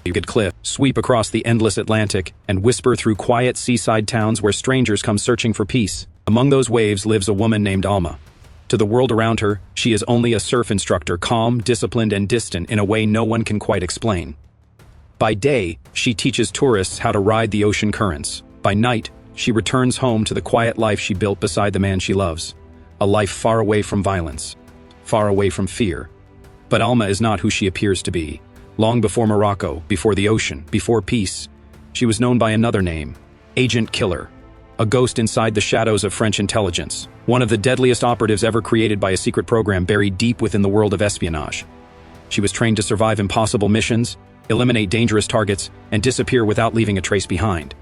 rugged cliff, sweep across the endless Atlantic, and whisper through quiet seaside towns where strangers come searching for peace. Among those waves lives a woman named Alma. To the world around her, she is only a surf instructor, calm, disciplined, and distant in a way no one can quite explain. By day, she teaches tourists how to ride the ocean currents. By night, she returns home to the quiet life she built beside the man she loves. A life far away from violence, far away from fear. But Alma is not who she appears to be. Long before Morocco, before the ocean, before peace, she was known by another name, Agent Killer. A ghost inside the shadows of French intelligence, one of the deadliest operatives ever created by a secret program buried deep within the world of espionage. She was trained to survive impossible missions, eliminate dangerous targets, and disappear without leaving a trace behind.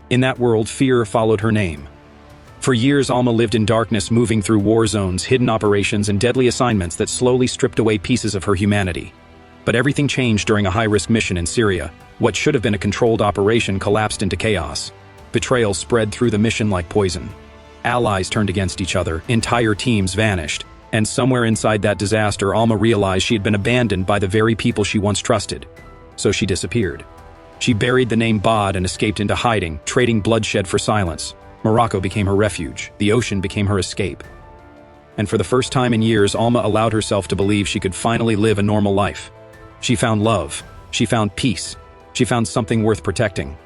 In that world, fear followed her name. For years, Alma lived in darkness, moving through war zones, hidden operations, and deadly assignments that slowly stripped away pieces of her humanity. But everything changed during a high-risk mission in Syria. What should have been a controlled operation collapsed into chaos. Betrayal spread through the mission like poison. Allies turned against each other, entire teams vanished, and somewhere inside that disaster, Alma realized she had been abandoned by the very people she once trusted. So she disappeared. She buried the name Badh and escaped into hiding, trading bloodshed for silence. Morocco became her refuge. The ocean became her escape. And for the first time in years, Alma allowed herself to believe she could finally live a normal life. She found love. She found peace. She found something worth protecting.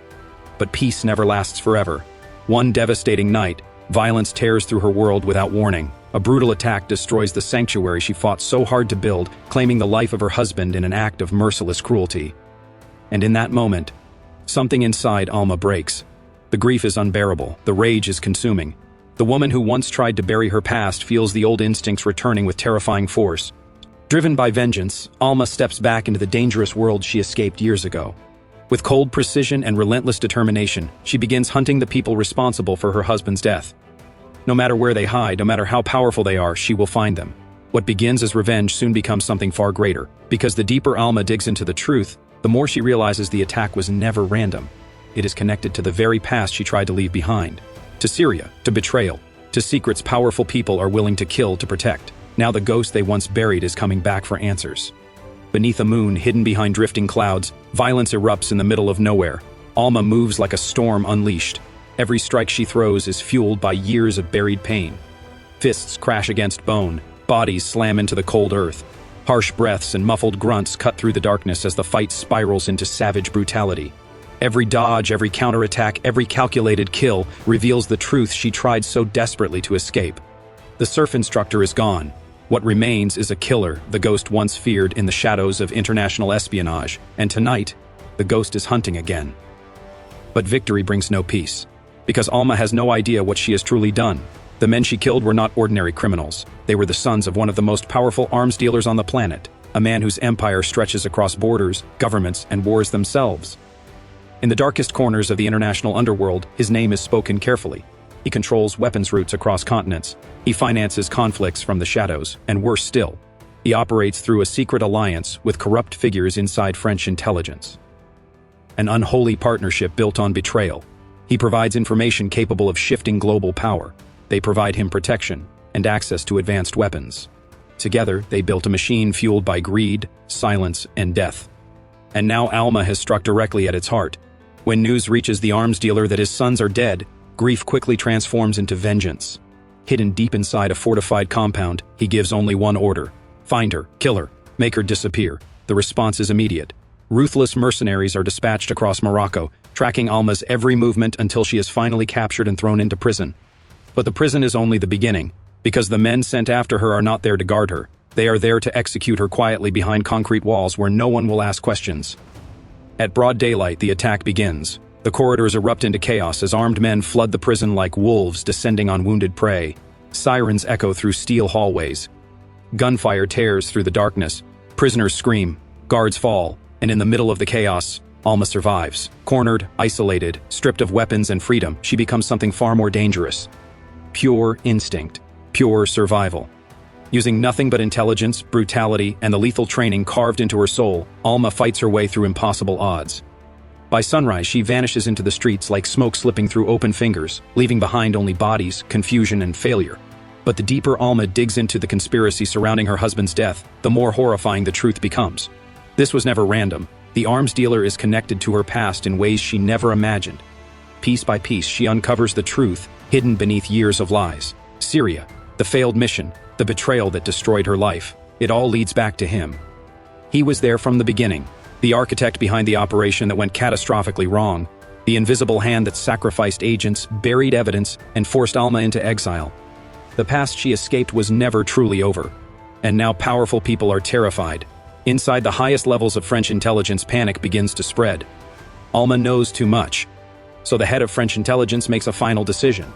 But peace never lasts forever. One devastating night, violence tears through her world without warning. A brutal attack destroys the sanctuary she fought so hard to build, claiming the life of her husband in an act of merciless cruelty. And in that moment, something inside Alma breaks. The grief is unbearable. The rage is consuming. The woman who once tried to bury her past feels the old instincts returning with terrifying force. Driven by vengeance, Alma steps back into the dangerous world she escaped years ago. With cold precision and relentless determination, she begins hunting the people responsible for her husband's death. No matter where they hide, no matter how powerful they are, she will find them. What begins as revenge soon becomes something far greater, because the deeper Alma digs into the truth, the more she realizes the attack was never random. It is connected to the very past she tried to leave behind. To Syria, to betrayal, to secrets powerful people are willing to kill to protect. Now the ghost they once buried is coming back for answers. Beneath a moon hidden behind drifting clouds, violence erupts in the middle of nowhere. Alma moves like a storm unleashed. Every strike she throws is fueled by years of buried pain. Fists crash against bone, bodies slam into the cold earth. Harsh breaths and muffled grunts cut through the darkness as the fight spirals into savage brutality. Every dodge, every counterattack, every calculated kill reveals the truth she tried so desperately to escape. The surf instructor is gone. What remains is a killer the ghost once feared in the shadows of international espionage, and tonight, the ghost is hunting again. But victory brings no peace, because Alma has no idea what she has truly done. The men she killed were not ordinary criminals. They were the sons of one of the most powerful arms dealers on the planet, a man whose empire stretches across borders, governments, and wars themselves. In the darkest corners of the international underworld, his name is spoken carefully. He controls weapons routes across continents. He finances conflicts from the shadows, and worse still, he operates through a secret alliance with corrupt figures inside French intelligence. An unholy partnership built on betrayal. He provides information capable of shifting global power. They provide him protection and access to advanced weapons. Together, they built a machine fueled by greed, silence, and death. And now Alma has struck directly at its heart. When news reaches the arms dealer that his sons are dead, grief quickly transforms into vengeance. Hidden deep inside a fortified compound, he gives only one order: find her, kill her, make her disappear. The response is immediate. Ruthless mercenaries are dispatched across Morocco, tracking Alma's every movement until she is finally captured and thrown into prison. But the prison is only the beginning, because the men sent after her are not there to guard her. They are there to execute her quietly behind concrete walls where no one will ask questions. At broad daylight, the attack begins. The corridors erupt into chaos as armed men flood the prison like wolves descending on wounded prey. Sirens echo through steel hallways. Gunfire tears through the darkness. Prisoners scream. Guards fall. And in the middle of the chaos, Alma survives. Cornered, isolated, stripped of weapons and freedom, she becomes something far more dangerous. Pure instinct. Pure survival. Using nothing but intelligence, brutality, and the lethal training carved into her soul, Alma fights her way through impossible odds. By sunrise, she vanishes into the streets like smoke slipping through open fingers, leaving behind only bodies, confusion, and failure. But the deeper Alma digs into the conspiracy surrounding her husband's death, the more horrifying the truth becomes. This was never random. The arms dealer is connected to her past in ways she never imagined. Piece by piece, she uncovers the truth hidden beneath years of lies. Syria, the failed mission, the betrayal that destroyed her life. It all leads back to him. He was there from the beginning, the architect behind the operation that went catastrophically wrong, the invisible hand that sacrificed agents, buried evidence, and forced Alma into exile. The past she escaped was never truly over. And now powerful people are terrified. Inside the highest levels of French intelligence, panic begins to spread. Alma knows too much. So the head of French intelligence makes a final decision.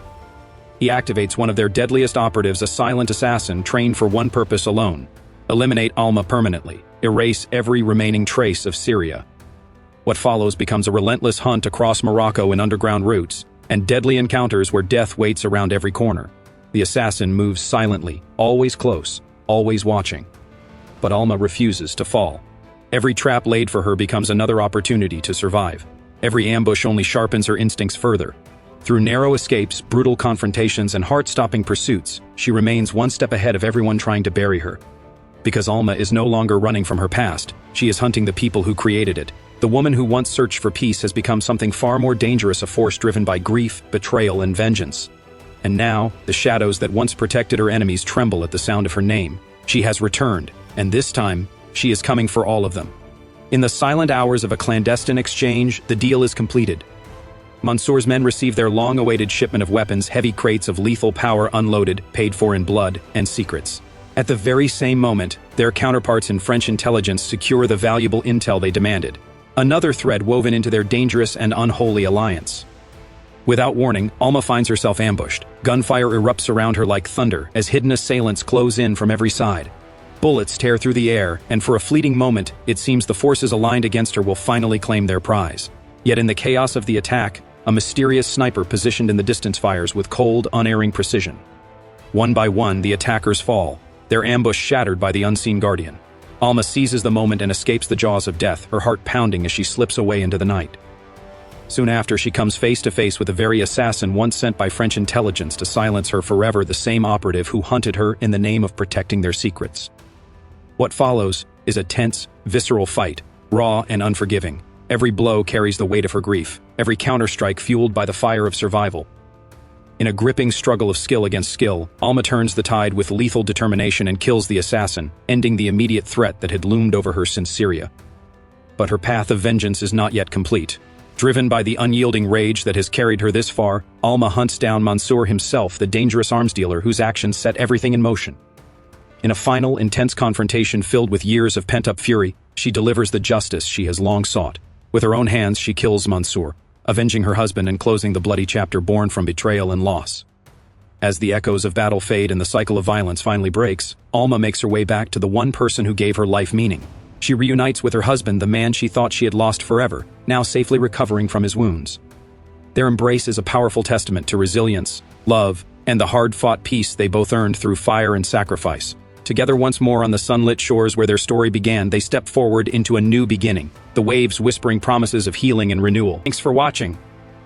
He activates one of their deadliest operatives, a silent assassin trained for one purpose alone: eliminate Alma permanently, erase every remaining trace of Syria. What follows becomes a relentless hunt across Morocco in underground routes, and deadly encounters where death waits around every corner. The assassin moves silently, always close, always watching. But Alma refuses to fall. Every trap laid for her becomes another opportunity to survive. Every ambush only sharpens her instincts further. Through narrow escapes, brutal confrontations, and heart-stopping pursuits, she remains one step ahead of everyone trying to bury her. Because Alma is no longer running from her past, she is hunting the people who created it. The woman who once searched for peace has become something far more dangerous, a force driven by grief, betrayal, and vengeance. And now, the shadows that once protected her enemies tremble at the sound of her name. She has returned, and this time, she is coming for all of them. In the silent hours of a clandestine exchange, the deal is completed. Mansour's men receive their long-awaited shipment of weapons, heavy crates of lethal power unloaded, paid for in blood and secrets. At the very same moment, their counterparts in French intelligence secure the valuable intel they demanded. Another thread woven into their dangerous and unholy alliance. Without warning, Alma finds herself ambushed. Gunfire erupts around her like thunder as hidden assailants close in from every side. Bullets tear through the air, and for a fleeting moment, it seems the forces aligned against her will finally claim their prize. Yet in the chaos of the attack, a mysterious sniper positioned in the distance fires with cold, unerring precision. One by one, the attackers fall, their ambush shattered by the unseen guardian. Alma seizes the moment and escapes the jaws of death, her heart pounding as she slips away into the night. Soon after, she comes face to face with the very assassin once sent by French intelligence to silence her forever, the same operative who hunted her in the name of protecting their secrets. What follows is a tense, visceral fight, raw and unforgiving. Every blow carries the weight of her grief, every counterstrike fueled by the fire of survival. In a gripping struggle of skill against skill, Alma turns the tide with lethal determination and kills the assassin, ending the immediate threat that had loomed over her since Syria. But her path of vengeance is not yet complete. Driven by the unyielding rage that has carried her this far, Alma hunts down Mansour himself, the dangerous arms dealer whose actions set everything in motion. In a final, intense confrontation filled with years of pent-up fury, she delivers the justice she has long sought. With her own hands, she kills Mansour, avenging her husband and closing the bloody chapter born from betrayal and loss. As the echoes of battle fade and the cycle of violence finally breaks, Alma makes her way back to the one person who gave her life meaning. She reunites with her husband, the man she thought she had lost forever, now safely recovering from his wounds. Their embrace is a powerful testament to resilience, love, and the hard-fought peace they both earned through fire and sacrifice. Together once more on the sunlit shores where their story began, they step forward into a new beginning, the waves whispering promises of healing and renewal. Thanks for watching.